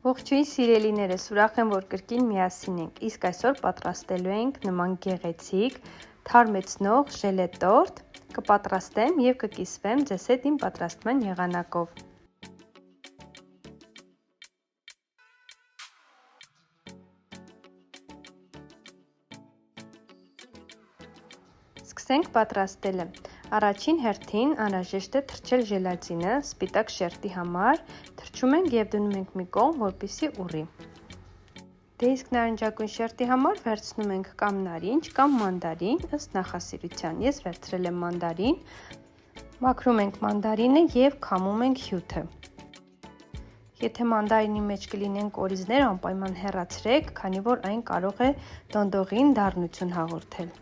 Ողջույն սիրելիներս, ուրախ եմ, որ կրկին միասին ենք, իսկ այսօր պատրաստելու ենք նման գեղեցիկ, թարմեցնող ժելե տորտ, կպատրաստեմ և կկիսվեմ ձեզ հետ իմ պատրաստման եղանակով։ Սկսենք պատրաստելը։ Առաջին հերթին անհրաժեշտ է թրջել ժելատինը սպիտակ շերտի համար, թրջում ենք և դնում ենք մի կողմ, որպեսզի ուռի։ Դե իսկ նարնջագույն շերտի համար վերցնում ենք կամ նարինջ, կամ մանդարին, ըստ նախասիրության։ Ես վերցրել եմ մանդարին, մաքրում ենք մանդարինը և քամում ենք հյութը։ Եթե մանդարինի մեջ կլինեն կորիզներ, անպայման հեռացրեք, քանի որ այն կարող է դոնդողին դառնություն հաղորդել։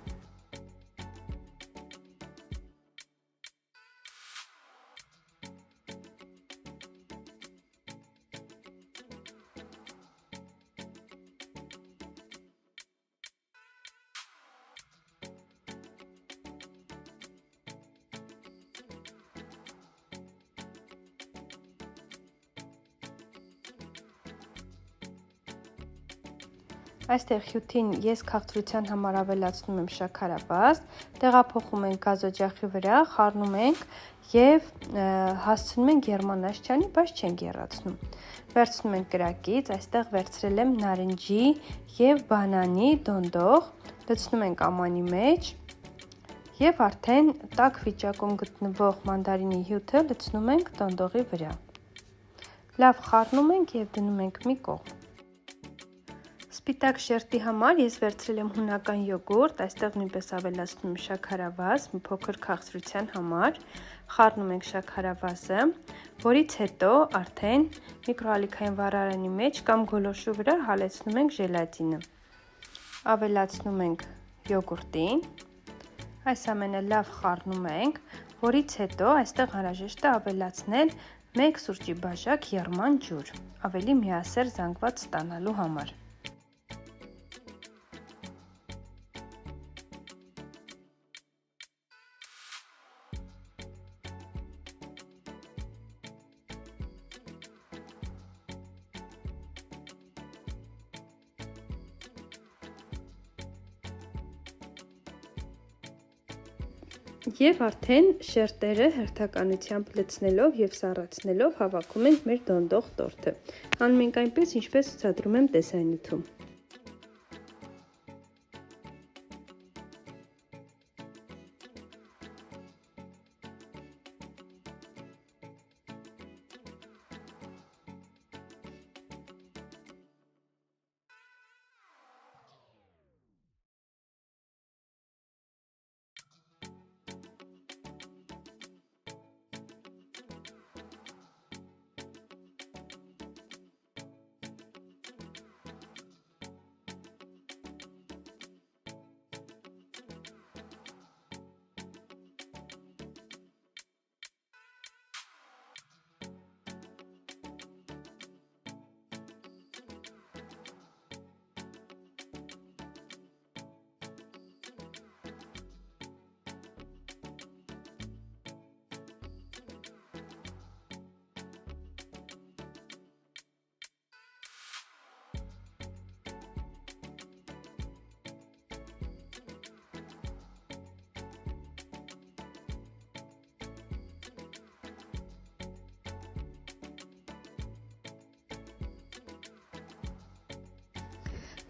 Այստեղ հյութին ես քաղցրության համար ավելացնում եմ շաքարավազ, տեղափոխում ենք գազօջախի վրա, խառնում ենք և հասցնում ենք եռմանաչյանի, բայց չենք եռացնում։ Վերցնում ենք կրակից, այստեղ վերցրել եմ նարնջի և բանանի դոնդող, լցնում ենք ամանի մեջ և արդեն տաք վիճակում գտնվող մանդարինի հյութը լցնում ենք դոնդողի վրա։ Լավ խառնում ենք և դնում ենք մի կողմ։ Սպիտակ շերտի համար ես վերցրել եմ հունական յոգուրտ, այստեղ նույնպես ավելացնում եմ շաքարավազ, մի փոքր քաղցրության համար, խառնում ենք շաքարավազը, որից հետո արդեն միկրոալիքային վառարանի մեջ կամ գոլորշու վրա հալեցնում ենք ժելատինը։ Ավելացնում ենք յոգուրտին, այս ամենը լավ խառնում ենք, որից հետո այստեղ անհրաժեշտ է ավելացնել 1 սուրճի բաժակ եռման ջուր, ավելի միասեռ զանգված ստանալու համար։ Եվ արդեն շերտերը հերթականությամբ լցնելով և սառեցնելով հավաքում ենք մեր դոնդող տորտը։ Անում ենք այնպես, ինչպես ցուցադրում եմ տեսանյութում։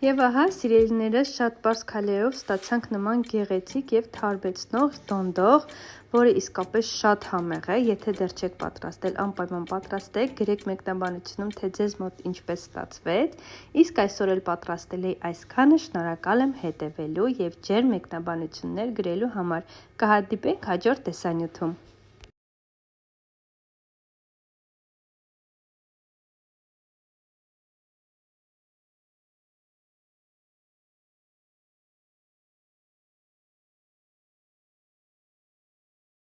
Եվ ահա, սիրելիներս, շատ պարզ քայլերով ստացանք նման գեղեցիկ և թարմեցնող դոնդող, որը իսկապես շատ համեղ է, եթե դեռ չեք պատրաստել, անպայման պատրաստեք, գրեք մեկնաբանությունում, թե ձեզ մոտ ինչպես ստացվեց, իսկ այսօր էլ պատրաստել էի այսքանը, շնորհակալ եմ հետևելու և ջերմ մեկնաբանություններ գրելու համար, կհանդիպենք հաջորդ տեսանյութում։